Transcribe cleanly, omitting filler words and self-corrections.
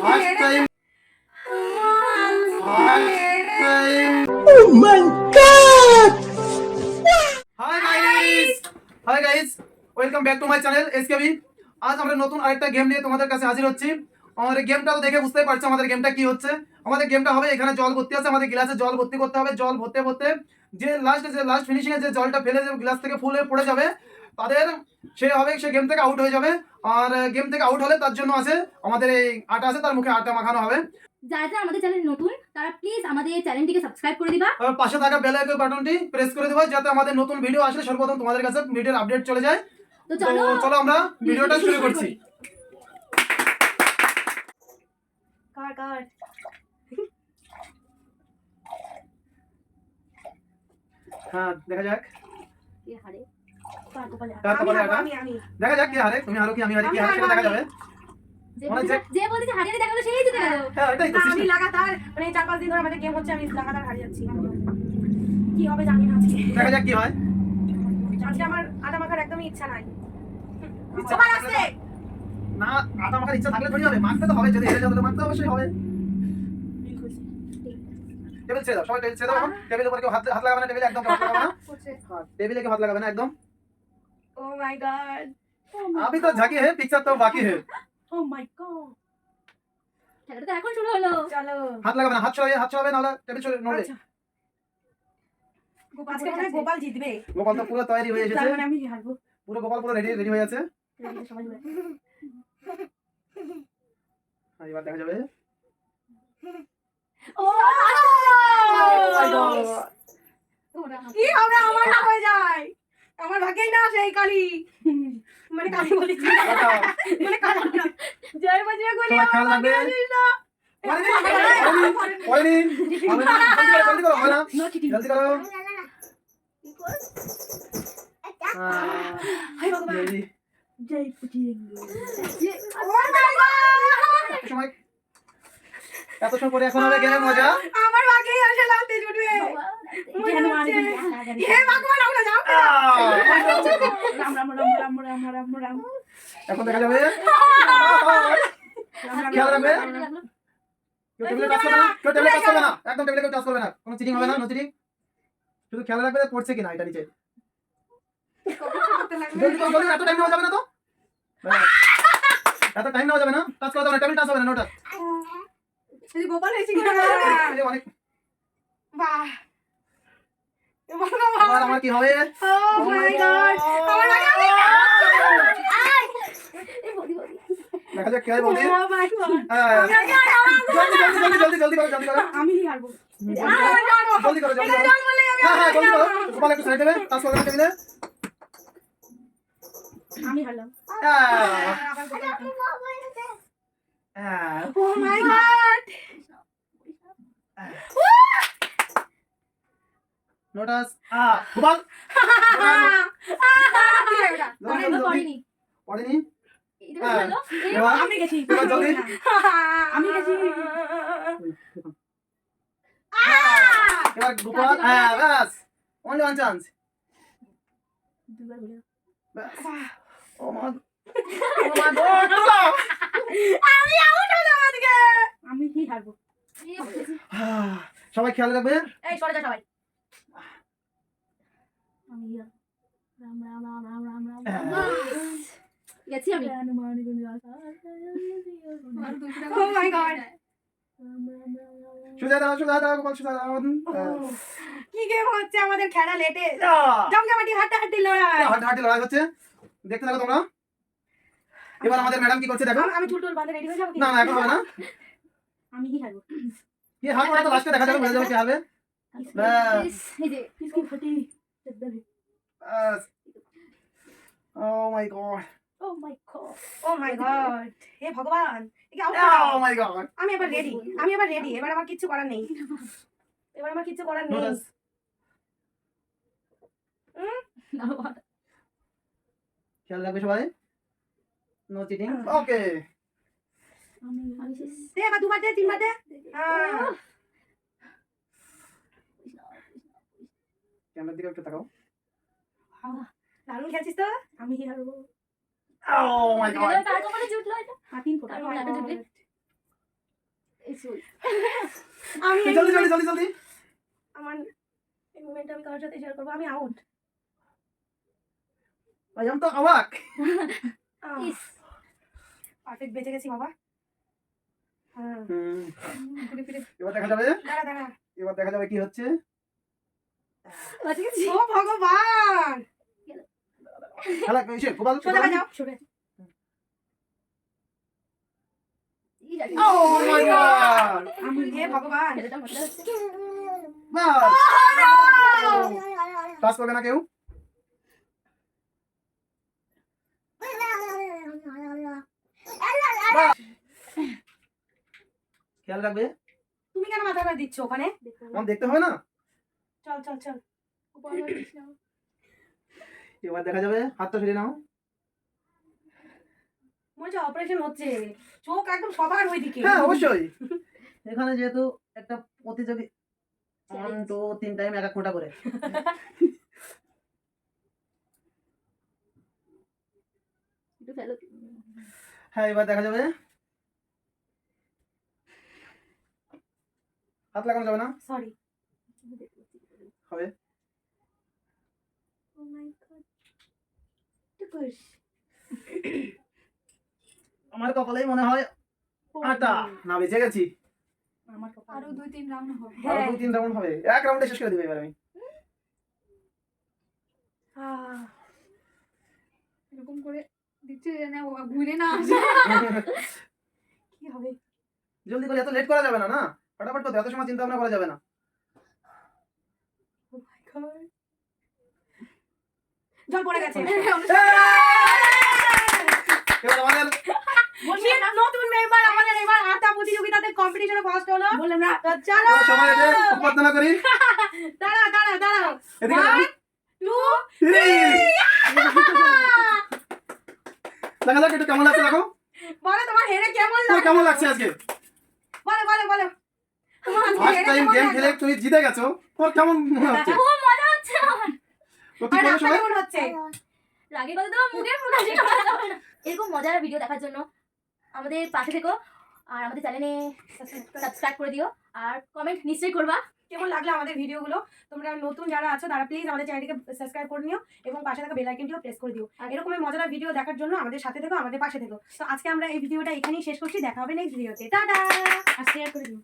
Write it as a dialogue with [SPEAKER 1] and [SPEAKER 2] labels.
[SPEAKER 1] First time hi guys welcome back to my channel SKB. আজ আমরা নতুন আরেকটা গেম নিয়ে তোমাদের কাছে হাজির হচ্ছি। আমাদের গেমটা তো দেখে বুঝতেই পারছো আমাদের গেমটা কি হচ্ছে। আমাদের গেমটা হবে এখানে জল ভর্তি আছে, আমাদের গ্লাসে জল ভর্তি করতে হবে। জল ভরতে ভরতে যে লাস্ট ফিনিশিং এ যে জলটা ফেলে যে গ্লাস থেকে ফুলে পড়ে যাবে তাদের সে গেম থেকে আউট হয়ে যাবে। আর গেম থেকে আউট হলে তার জন্য আছে আমাদের এই আটা আছে, তার মুখে আটা মাখানো হবে।
[SPEAKER 2] যারা যারা আমাদের চ্যানেল নতুন তারা প্লিজ আমাদের চ্যানেলটিকে সাবস্ক্রাইব করে দিবা
[SPEAKER 1] আর পাশে থাকা বেল আইকন বাটনটি প্রেস করে দেবা যাতে আমাদের নতুন ভিডিও আসলে সর্বপ্রথম তোমাদের কাছে ভিডিওর আপডেট চলে যায়।
[SPEAKER 2] তো
[SPEAKER 1] তো চলো আমরা ভিডিওটা শুরু করছি। হ্যাঁ দেখা যাক
[SPEAKER 2] কে হারে
[SPEAKER 1] দেখা যাক কে হারে, তুমি হারো কি আমি হারি, কি হারে সেটা দেখা যাবে।
[SPEAKER 2] যে বলছে হারিয়ে দেখালো সেই জিতে গেল।
[SPEAKER 1] হ্যাঁ এটাই তো
[SPEAKER 3] আমি লাগাতার মানে 4-5 দিন ধরে আমাদের গেম হচ্ছে, আমি লাগাতার হারিয়ে যাচ্ছি। কি হবে জানি না আজকে।
[SPEAKER 1] দেখা যাক কি হয়।
[SPEAKER 3] আজকে আমার আটা মাখার একদমই ইচ্ছা নাই। সবার আসছে
[SPEAKER 1] না আটা মাখার ইচ্ছা থাকলে থোড়ি হবে, মাখতে তো হবে। যদি হেরে যাও তাহলে মাখতে অবশ্যই হবে। টেবিল ছেড়ে দাও, সবাই টেবিল ছেড়ে দাও। টেবিলের উপরে কেউ হাত লাগাবে না, টেবিলে একদম হাত লাগাবে না। হ্যাঁ টেবিলে কেউ হাত লাগাবে না একদম।
[SPEAKER 3] ও মাই গড,
[SPEAKER 1] अभी तो झांकी है, पिक्चर तो बाकी है।
[SPEAKER 3] ও মাই গড।
[SPEAKER 2] খেলাটা তো এখন শুরু হলো।
[SPEAKER 3] চলো
[SPEAKER 1] হাত লাগাবে না, হাত ছড়াবে নাহলে টেবিল নড়বে।
[SPEAKER 3] আচ্ছা, আজকে মনে হয় গোপাল জিতবে।
[SPEAKER 1] গোপাল তো পুরো তৈরি হয়ে
[SPEAKER 3] তার
[SPEAKER 1] এসেছে,
[SPEAKER 3] মানে আমি হারবো।
[SPEAKER 1] পুরো গোপাল পুরো রেডি হয়ে আছে।
[SPEAKER 3] সবাই বলে।
[SPEAKER 1] আর এবার দেখা যাবে।
[SPEAKER 3] ও কি হবে, আমার না হয়ে যায়। আমার ভাগ্যেই না আসে এই কালি, মানে কালি বলেছি মানে কালি না। জয় বাজিয়া গলি
[SPEAKER 1] সবাই খেয়াল রাখবে। ওইনি জলদি করো হয় না, জলদি করো।
[SPEAKER 3] হাই ভগবান,
[SPEAKER 1] রেডি
[SPEAKER 3] জয় পুটিঙ্গো। ও মাই গড,
[SPEAKER 1] সময় এত সময় পরে এখন হবে গেমের মজা।
[SPEAKER 3] আমার ভাগ্যেই আসে লালতে জুটবে। হে ভগবান, আমরা যাও। রাম রাম রাম রাম রাম রাম রাম।
[SPEAKER 1] এখন দেখা যাবে। খেয়াল রাখবে, কেউ টেবিলে টাচ করবে না, কেউ টেবিলে টাচ করবে না, একদম টেবিলে কেউ টাচ করবে না। কোনো চিটিং হবে না, নো চিটিং। শুধু খেয়াল রাখবে যে পড়ছে কিনা এটা নিচে। জলদি করো, জলদি, এত টাইম নেওয়া যাবে না তো। ব্যাস। এত টাইম নেওয়া যাবে না, টাচ করা যাবে না, টেবিল টাচ হবে না, নো টাচ।
[SPEAKER 3] এই গোপাল এসে কি না?
[SPEAKER 1] অনেক
[SPEAKER 3] বাহ,
[SPEAKER 1] এবার আমার কি হবে?
[SPEAKER 3] ও মাই গড, আমার ভাগ্যে
[SPEAKER 1] দেখা যাক কি হয় বলদি।
[SPEAKER 3] ও মাই গড,
[SPEAKER 1] জলদি করো।
[SPEAKER 3] আমি হারবো।
[SPEAKER 1] জলদি করো। হ্যাঁ জলদি করো। গোপাল একটু সাইড দেবে, টাচ করবে না টেবিলে।
[SPEAKER 3] আমি হারলাম। ও মাই গড,
[SPEAKER 1] নোটাস গোপাল
[SPEAKER 2] পড়েনি
[SPEAKER 1] পড়েনি।
[SPEAKER 2] এটা হলো
[SPEAKER 1] এবার
[SPEAKER 3] আমি গেছি।
[SPEAKER 1] এবার জলদি।
[SPEAKER 3] আমি গেছি।
[SPEAKER 1] এবার গোপাল ব্যাস, অনলি ওয়ান চান্স।
[SPEAKER 3] দুবার বলে
[SPEAKER 1] ব্যাস। ও মা গড,
[SPEAKER 3] আমি আউট হলাম আজকে। আমি কি হারবো?
[SPEAKER 1] সবাই খেয়াল রাখবে।
[SPEAKER 3] এই সরে যা সবাই। আমি রাম রাম রাম রাম রাম রাম
[SPEAKER 2] গেছি আমি।
[SPEAKER 3] ও মাই গড,
[SPEAKER 1] সোজা দাও গোপাল, সোজা দাও।
[SPEAKER 3] কি গেম হচ্ছে আমাদের, খেলা লেটে জমজমাটি হাড্ডাহাড্ডি লড়াই।
[SPEAKER 1] হাড্ডাহাড্ডি লড়াই হচ্ছে, দেখতে থাকো তোমরা। এবার আমাদের ম্যাডাম কি করছে দেখো।
[SPEAKER 3] আমি চুল টুল বাঁধে রেডি হয়ে যাবো কি?
[SPEAKER 1] না এখন হবে না।
[SPEAKER 3] আমি কি হারবো?
[SPEAKER 1] কি হারবে না তো লাস্টে দেখা যাবে, বুঝে যাবে কি হবে। ব্যাস।
[SPEAKER 2] এই যে
[SPEAKER 3] কিসকি ফটি
[SPEAKER 1] ব্যাস। ও মাই গড,
[SPEAKER 3] ও মাই গড, ও মাই গড, হে ভগবান, এ কি আউট?
[SPEAKER 1] ও মাই গড।
[SPEAKER 3] আমি এবার রেডি, এবার আমার কিচ্ছু করার নেই।
[SPEAKER 1] নোটাস খেয়াল রাখবে সবাই, নো চিটিং। ওকে
[SPEAKER 2] আমি শেষ।
[SPEAKER 3] দে এবার দুবার দে, তিনবার দে।
[SPEAKER 1] ক্যামেরার দিকে একটু তাকাও।
[SPEAKER 3] দারুণ খেলছিস তো। আমি কি হারবো?
[SPEAKER 1] ও মাই গড,
[SPEAKER 2] কার কপালে জুটলো এটা?
[SPEAKER 3] তিন ফোঁটা।
[SPEAKER 2] কার কপালে একটা জুটবে?
[SPEAKER 3] আমি এই
[SPEAKER 1] জলদি জলদি জলদি জলদি।
[SPEAKER 3] আমার এই মোমেন্ট আমি কারোর সাথে শেয়ার করবো, আমি আউট।
[SPEAKER 1] ভাই আমি তো অবাক।
[SPEAKER 2] ইস,
[SPEAKER 3] পারফেক্ট বেঁচে গেছি বাবা। হ্যাঁ, ঘুরে ফিরে
[SPEAKER 1] এবার দেখা যাবে,
[SPEAKER 3] দাঁড়া দাঁড়া।
[SPEAKER 1] এবার দেখা যাবে কি হচ্ছে।
[SPEAKER 2] বাঁচে গেছি।
[SPEAKER 3] ও ভগবান,
[SPEAKER 1] খেলা এসে গোপাল
[SPEAKER 3] সোজা বাজাও, সোজা।
[SPEAKER 2] এই জানি।
[SPEAKER 1] ও মাই গড,
[SPEAKER 3] হে ভগবান,
[SPEAKER 2] ছেলেটা মজা হচ্ছে।
[SPEAKER 1] বাস টাচ করবে না কেউ। বাস। খেয়াল রাখবে,
[SPEAKER 3] তুমি কেন মাথা ব্যথা দিচ্ছ ওখানে?
[SPEAKER 1] আমার দেখতে হবে না।
[SPEAKER 3] চল চল চল।
[SPEAKER 1] এবার দেখা যাবে, হাতটা ফিরে নাও।
[SPEAKER 3] মনে হচ্ছে অপারেশন হচ্ছে, চোখ একদম সবার ওইদিকে।
[SPEAKER 1] হ্যাঁ অবশ্যই, এখানে যেহেতু একটা প্রতিযোগী 1 2 3 টাইম এক এক ফোঁটা করে।
[SPEAKER 2] একটু ফেলো।
[SPEAKER 1] হ্যাঁ এবার দেখা যাবে, হাত লাগানো যাবে না,
[SPEAKER 3] সরি।
[SPEAKER 1] হবে।
[SPEAKER 3] ও মাই গড, টুকুস।
[SPEAKER 1] আমার কপালেই মনে হয় আটা না, বেঁচে গেছি।
[SPEAKER 3] আমার কপাল।
[SPEAKER 2] আরো 2-3 রাউন্ড হবে।
[SPEAKER 1] আরো
[SPEAKER 3] হ্যাঁ।
[SPEAKER 1] 2 3 রাউন্ড হবে, এক রাউন্ডে শেষ করে দিবে এবার আমি।
[SPEAKER 2] এরকম করে দিচ্ছে না, ও ঘুরে না আসে।
[SPEAKER 3] কি হবে?
[SPEAKER 1] জলদি করে, এত লেট করা যাবে না, না ফটাফট করতে, এত সময় চিন্তা ভাবনা করা যাবে না।
[SPEAKER 3] ও মাই গড, জল পড়ে গেছে।
[SPEAKER 1] এবার আমাদের
[SPEAKER 3] নতুন মেম্বার আমাদের এবার আটা প্রতিযোগিতাতে কম্পিটিশনে ফার্স্ট হলো। বললাম না, তো চলো
[SPEAKER 1] এবার সবাই এসে অভ্যর্থনা করি।
[SPEAKER 3] দাঁড়া দাঁড়া দাঁড়াও।
[SPEAKER 1] এদিকে দেখো।
[SPEAKER 3] 1 2
[SPEAKER 1] দেখা যাক একটু কেমন লাগছে, দেখো
[SPEAKER 3] বলো তোমার হেরে কেমন
[SPEAKER 1] তোমার
[SPEAKER 3] লাগে?
[SPEAKER 1] কেমন লাগছে আজকে।
[SPEAKER 3] বলো বলো বলো তোমার আজকে
[SPEAKER 1] ফার্স্ট
[SPEAKER 3] হেরে
[SPEAKER 1] টাইম
[SPEAKER 3] কেমন
[SPEAKER 1] গেম
[SPEAKER 3] লাগে?
[SPEAKER 1] খেলে তুমি জিতে গেছো, তোমার কেমন মনে হচ্ছে?
[SPEAKER 2] খুব মজা হচ্ছে আমার।
[SPEAKER 1] তো কি
[SPEAKER 3] আর
[SPEAKER 1] করবে
[SPEAKER 3] রাগটা
[SPEAKER 1] সবাই?
[SPEAKER 3] কেমন হচ্ছে?
[SPEAKER 2] রাগের কথা তো মুখে প্রকাশ করা যাবে না। এরকম মজার ভিডিও দেখার জন্য আমাদের পাশে থেকো, আর আমাদের চ্যানেলে সাবস্ক্রাইব করে দিও, আর কমেন্ট নিশ্চয়ই করবা।
[SPEAKER 3] কেমন লাগলো আমাদের ভিডিওগুলো? তোমরা নতুন যারা আছো তারা প্লিজ আমাদের চ্যানেলটিকে সাবস্ক্রাইব করে নিও এবং পাশে থাকা বেল আইকনটিও প্রেস করে দিও। আর এরকমই মজাদার ভিডিও দেখার জন্য আমাদের সাথে থেকো, আমাদের পাশে থেকো। তো আজকে আমরা এই ভিডিওটা এখানেই শেষ করছি, দেখা হবে নেক্সট ভিডিওতে। টাটা। আর শেয়ার করে দিও।